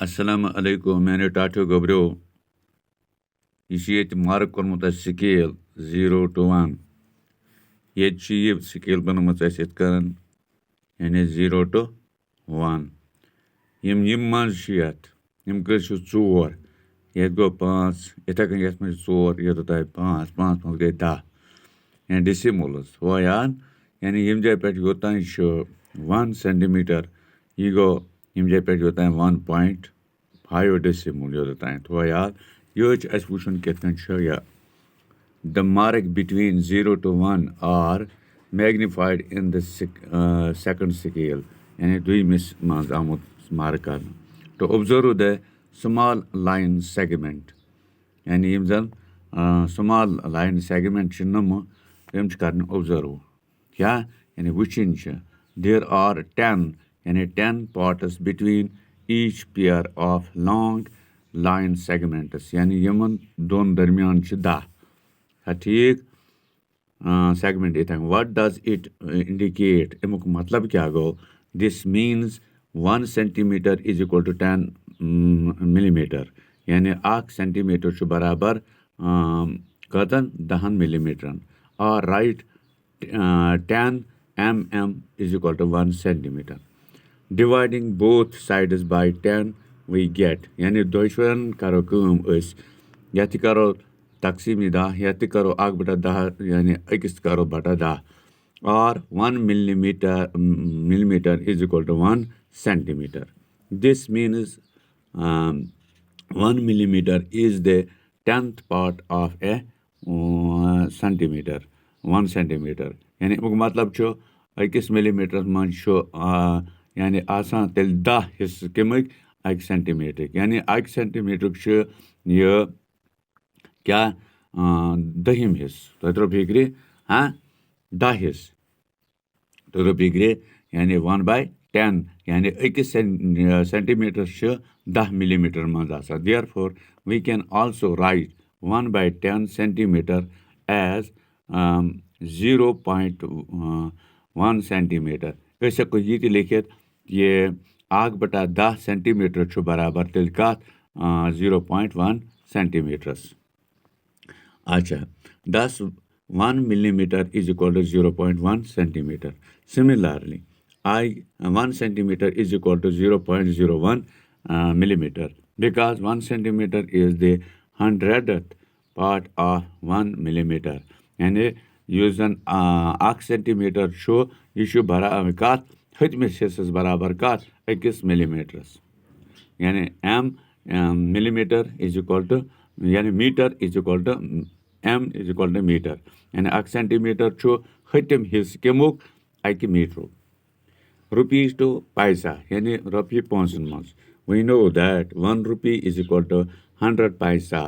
Assalamu alaikum. मैंने टाटो गबरो ये mark कोर्मुत scale 0 to 1 ये स्केल बनमुत यानी 0 to 1 यम मज यम कस 4 ये गो 5 इथे कन ये 4 ये 5 5 गई 10 यानी डिसिमोलस वो यान यानी यम जाय पे योतान 1 सेंटीमीटर ये गो यम जाय पे योतान 1.5 decimal योतान तो यार ये अस वुचन कितन या the mark between 0 to 1 are magnified in the second scale यानी दुइमिस मज आमुत मार्क कर to observe the small line segment यानी यम जन small line segment नम यम कर observe क्या यानी वुचिन there are 10 यानी 10 parts between each pair of long line segments यानी यमन दोन दरमियान 10 ठीक सेगमेंट इतना व्हाट डज इट इंडिकेट अमुक मतलब क्या गो this means 1 centimetre is equal to 10 millimetre यानी 1 सेंटीमीटर बराबर कतन 10 मिलीमीटर और right 10 mm is equal to 1 centimetre dividing both sides by 10 we get यानी दोशवन करो कम या करो तकसीमी 10 या करो 1/10 यानी अकिस करो बटा 10 और 1 millimeter is equal to 1 centimeter. This means 1 millimeter is the 10th part of a centimeter 1 centimeter यानी मतलब छो अकिस मिलीमीटर मन छो यानी आसान तेल 10 हिस्से कमिक 1 सेंटीमीटर यानी 1 सेंटीमीटर ये क्या दहिम हिस्स तो फिक्रे हाँ 10 हिस्स तो फिक्रे यानी 1/10 यानी 1 सेंटीमीटर 10 मिलीमीटर मज therefore we can also write 1/10 centimeter as 0.1 centimeter ऐसे को ये लिखित ये 1/10 सेंटीमीटर बराबर तेल का 0.1 centimeters अच्छा thus 1 millimeter is equal to 0.1 centimeter similarly 1 centimeter is equal to 0.01 millimeter because 1 centimeter is the 100th part of 1 millimeter यानी युस जन 1 सेंटीमीटर यह बराबर कत हतमिस हिस्सस बराबर कत 1 मिलीमीटरस यानी मिलीमीटर इज इक्वल टू यानी metre is equal to m is equal to metre यानी 1 सेंटीमीटर हतम हिस्स कमुक 1 मीटर रुपीज टू पैसा यानी रपी पोंसन मज we know that 1 rupee is equal to 100 paisa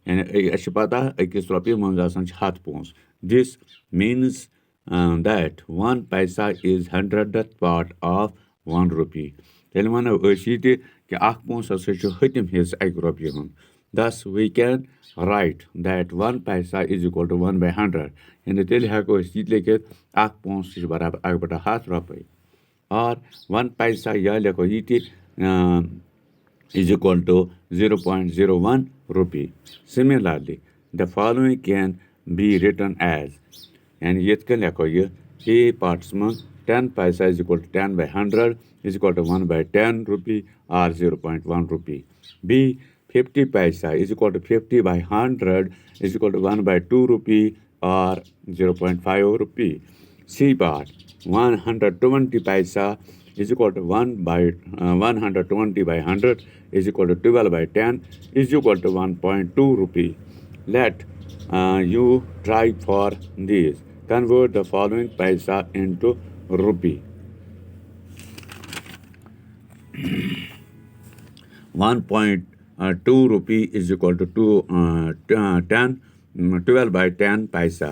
यानी अस पता अकिस रपी मज 100 पोंस दिस मीन्स दैट 1 पैसा is 100th part of 1 rupee तेल वनो कि 1 पोंस हतम हिस्स 1 रपी हुन thus we can write that 1 paisa is equal to 1/100 यानी तेल हेको ये लिखित 1 पोंस बराबर 1/10 रुपये और 1 पैसा यह लिखो ये is equal to 0.01 rupee similarly the following can be written as यानी ये लिखो ये A parts में 10 paisa is equal to 10/100 is equal to 1/10 rupee or 0.1 rupee B 50 paisa is equal to 50/100 is equal to 1/2 rupee or 0.5 rupee. C part 120 paisa is equal to 120/100 is equal to 12/10 is equal to 1.2 rupee. Let you try for this. Convert the following paisa into rupee. 1.2 rupee is equal to 12/10 paisa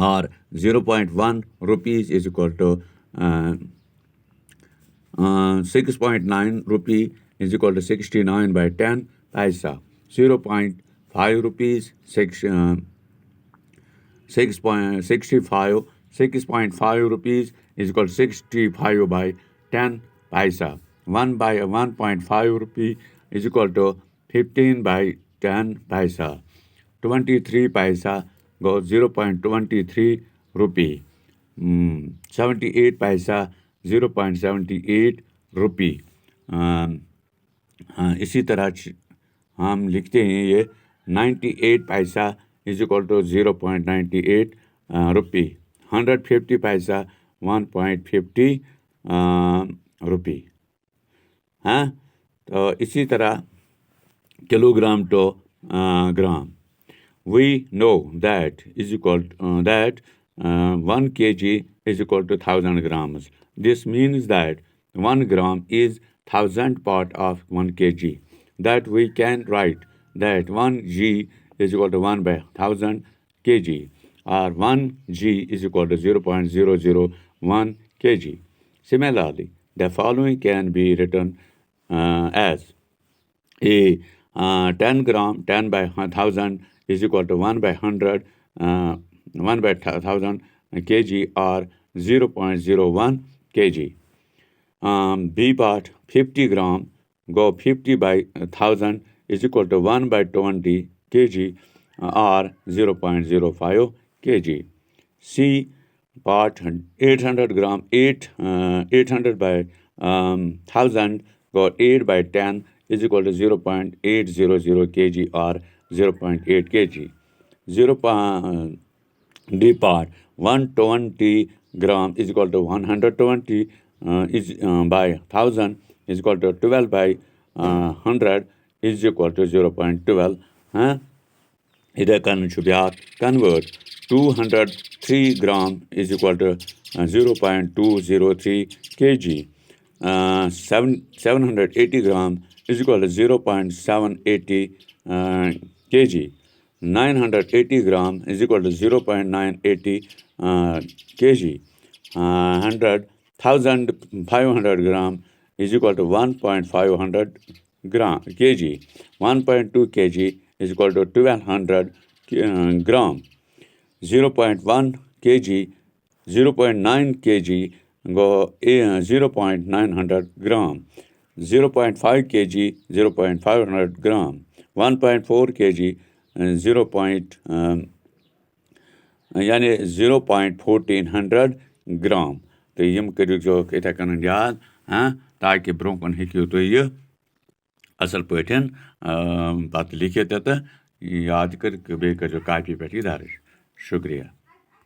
or 0.1 rupees is equal to 6.9 rupee is equal to 69/10 paisa 0.5 rupees 6.5 rupees is equal to 65/10 paisa 1 by 1.5 rupee is equal to 15 by 10 paisa. 23 paisa goes 0.23 rupee. 78 paisa 0.78 रुपी. इसी तरह हम लिखते हैं ये 98 पैसा is equal to 0.98 रुपी. 150 पैसा 1.50 रुपी. हाँ, तो इसी तरह kilogram to gram. We know that is equal that 1 kg is equal to 1000 grams. This means that 1 gram is 1000 part of 1 kg. That we can write that 1 g is equal to 1 by 1000 kg, or 1 g is equal to 0.001 kg. Similarly, the following can be written as a 10 gram 10 by 1000 is equal to 1 by 100 1 by 1000 kg, or 0.01 kg. B part 50 gram go 50 by 1000 is equal to 1 by 20 kg, or 0.05 kg. C part 800 gram 800 by 1000 go 8 by 10 is equal to 0.800 kg, or 0.8 kg. D part 120 gram is equal to 120 is by 1000 is equal to 12 by 100 is equal to 0.12. इधर convert 203 gram is equal to 0.203 kg. 780 gram is equal to 0.780 kg. 980 gram is equal to 0.980 kg. 1500 gram is equal to 1.500 kg. 1.2 kg is equal to 1200 gram. 0.1 kg, 0.9 kg go 0.900 gram. 0.5 kg, 0.500 gram. 1.4 kg, 0.1400 gram. तो यम करियो जो इथे कन याद ताकि broken हेकियो तो ये असल पठन बात लिखित याद कर बे कर जो कापी पे दर्ज. शुक्रिया.